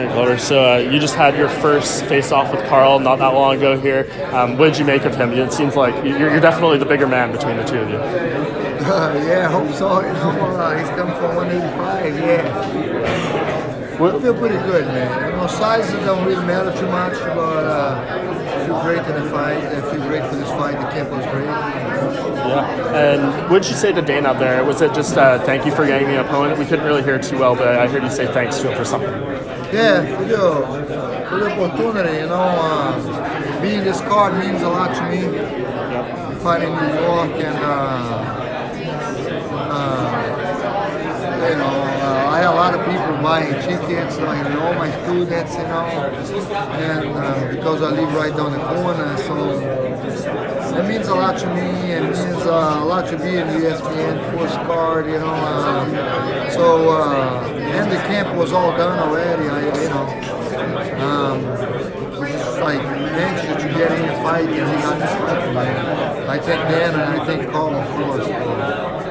right, Glover. So you just had your first face-off with Carl not that long ago here. What did you make of him? It seems like you're definitely the bigger man between the two of you. Yeah, I hope so. You know, he's come from 185. Yeah. I feel pretty good, man. You know, sizes don't really matter too much, but I feel great in the fight. I feel great for this fight. The camp was great. Yeah. And what did you say to Dane out there? Was it just thank you for getting the opponent? We couldn't really hear too well, but I heard you say thanks to him for something. Yeah, for the opportunity. You know, being this card means a lot to me. Fighting in New York and. You know, I have a lot of people buying tickets, like all my students, you know, and because I live right down the corner, so it means a lot to me. It means a lot to be in the ESPN first card, you know. And the camp was all done already. We're just like anxious to get in the fight, and he got this fight. I think Dan and I think Carl, of course.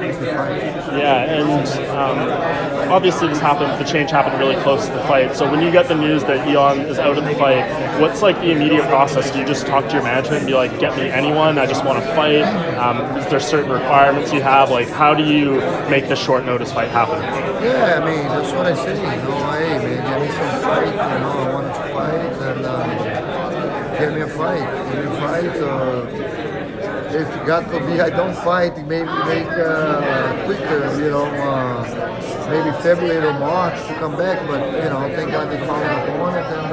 Yeah, and obviously this happened, the change happened really close to the fight. So when you get the news that Ion is out of the fight, what's like the immediate process? Do you just talk to your management and be like, get me anyone, I just want to fight? Is there certain requirements you have? Like, how do you make this short notice fight happen? Yeah, I mean, that's what I say, you know, hey man, get me some fight, you know, I wanted to fight, and get me a fight, if God forbid I don't fight, maybe make quicker, you know, maybe February or March to come back, but, you know, thank God they found an opponent, and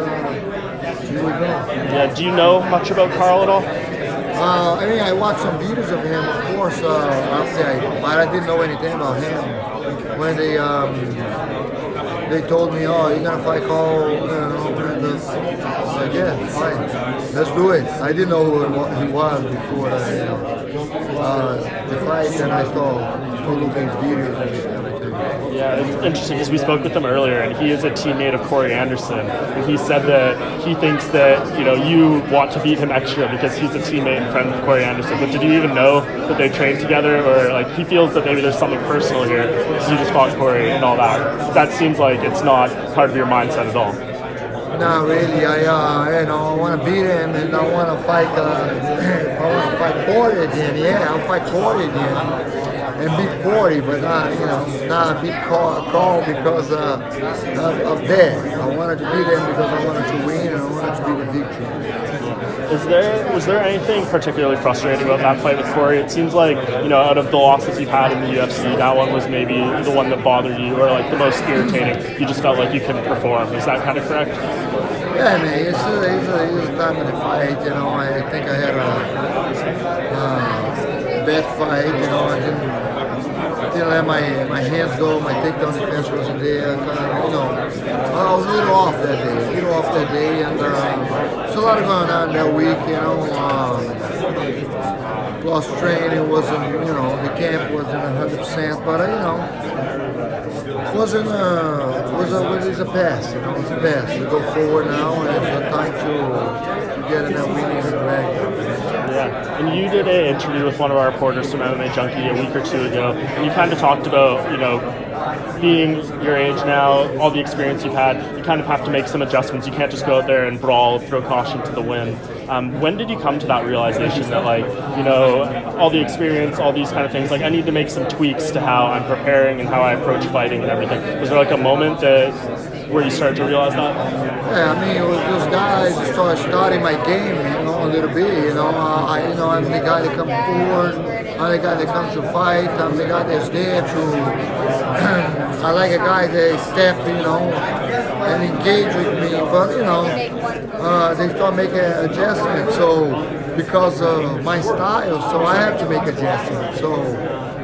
here we go. Yeah, do you know much about Carl at all? I mean, I watched some videos of him, of course, but I didn't know anything about him. When they told me, oh, you're gonna fight Carl, you know, I said, yeah, fine, let's do it. I didn't know who he was before the fight, and I saw these videos and everything. Yeah, it's interesting because we spoke with him earlier, and he is a teammate of Corey Anderson. And he said that he thinks that, you know, you want to beat him extra because he's a teammate and friend of Corey Anderson. But did you even know that they trained together, or like he feels that maybe there's something personal here because you just fought Corey and all that? That seems like it's not part of your mindset at all. Not really. I want to beat him, and I want to fight. If I want to fight Corey again, yeah, I'll fight Corey again and beat Corey, but not beat Carl because of that. I wanted to beat him because I wanted to win, and I wanted to be the victory. Was there anything particularly frustrating about that fight with Corey? It seems like, you know, out of the losses you've had in the UFC, that one was maybe the one that bothered you, or like the most irritating. You just felt like you couldn't perform. Is that kind of correct? Yeah, man. It's a time of the fight. You know, I think I had a bad fight. You know, I didn't let my hands go. My takedown defense wasn't there. I was a little off that day, and there's a lot going on that week. You know, plus training wasn't, you know, the camp wasn't 100%, but you know, wasn't was a pass. You know, it's a pass. We go forward now, and it's a time to get in that winning drag. Yeah, and you did an interview with one of our reporters from MMA Junkie a week or two ago, and you kind of talked about, you know, being your age now, all the experience you've had, you kind of have to make some adjustments. You can't just go out there and brawl, throw caution to the wind. When did you come to that realization that, like, you know, all the experience, all these kind of things, like, I need to make some tweaks to how I'm preparing and how I approach fighting and everything? Was there like a moment where you started to realize that? Yeah, I mean, it was those guys that started studying my game, you know, a little bit. You know, I'm the guy that comes forward. I'm the guy that comes to fight. I'm the guy that's there to. I like a guy that step, you know, and engage with me. But you know, they start making adjustments. So because of my style, so I have to make adjustments. So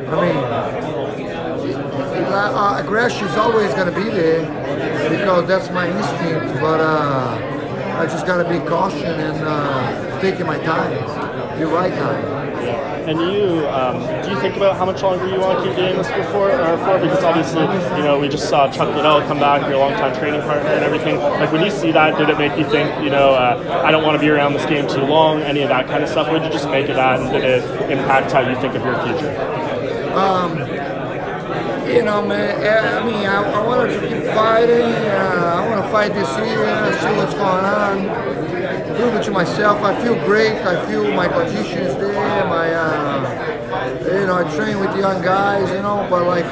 I mean, aggression is always going to be there because that's my instinct. But I just got to be cautious and taking my time, the right time. And you, do you think about how much longer you want to keep doing this for? Because obviously, you know, we just saw Chuck Liddell come back, your longtime training partner and everything. Like, when you see that, did it make you think, you know, I don't want to be around this game too long, any of that kind of stuff? Or did you just make it that, and did it impact how you think of your future? You know, man, I mean, I want to keep fighting. I want to fight this year, see what's going on, prove it to myself. I feel great. I feel my condition is there. You know, I train with young guys, you know, but like,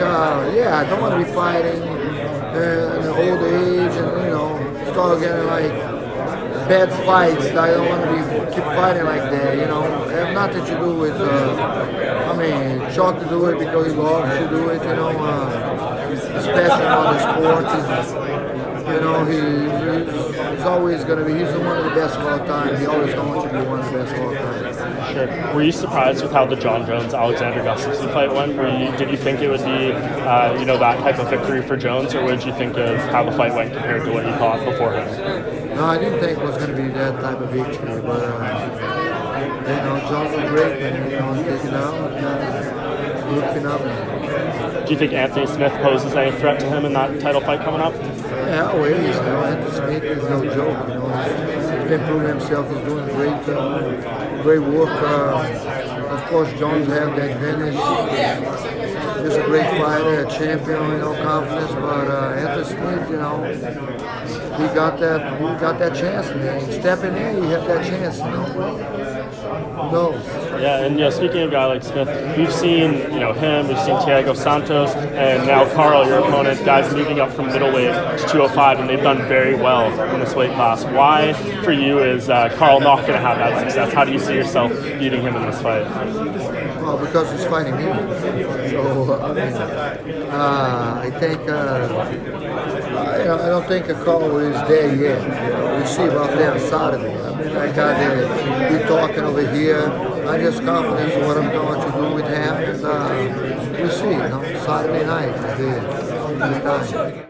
yeah, I don't want to be fighting in the old age and, you know, start getting like bad fights. I don't want to keep fighting like that, you know. It have nothing to do with, I mean, Chuck to do it because he loves to do it, you know. Especially on the sport, you know, he's always going to be, he's one of the best of all time. He's always going to be one of the best of all time. Sure. Were you surprised with how the John Jones-Alexander Gustafsson fight went? Did you think it would be, you know, that type of victory for Jones, or what did you think of how the fight went compared to what you thought beforehand? No, I didn't think it was going to be that type of victory, but you know, Jones was great, and you know, taking out, looking up. Do you think Anthony Smith poses any threat to him in that title fight coming up? Yeah, always. You know, Anthony Smith is no joke. You know, he's been proving himself. He's doing great work. Of course, Jones has the advantage. He's a great fighter, a champion, you know, confidence. But Anthony Smith, you know, he got that chance, man. Stepping in, he had that chance, you know. No. Yeah, and speaking of a guy like Smith, we've seen him, we've seen Thiago Santos, and now Carl, your opponent, guys moving up from middleweight to 205, and they've done very well in this weight class. Why, for you, is Carl not going to have that success? How do you see yourself beating him in this fight? Well, because he's fighting me. So I think I don't think Carl is there yet. We'll see about that on Saturday. I mean, I got we're talking over here. I'm just confident in what I'm going to do with him, and we'll see. Saturday night, the time.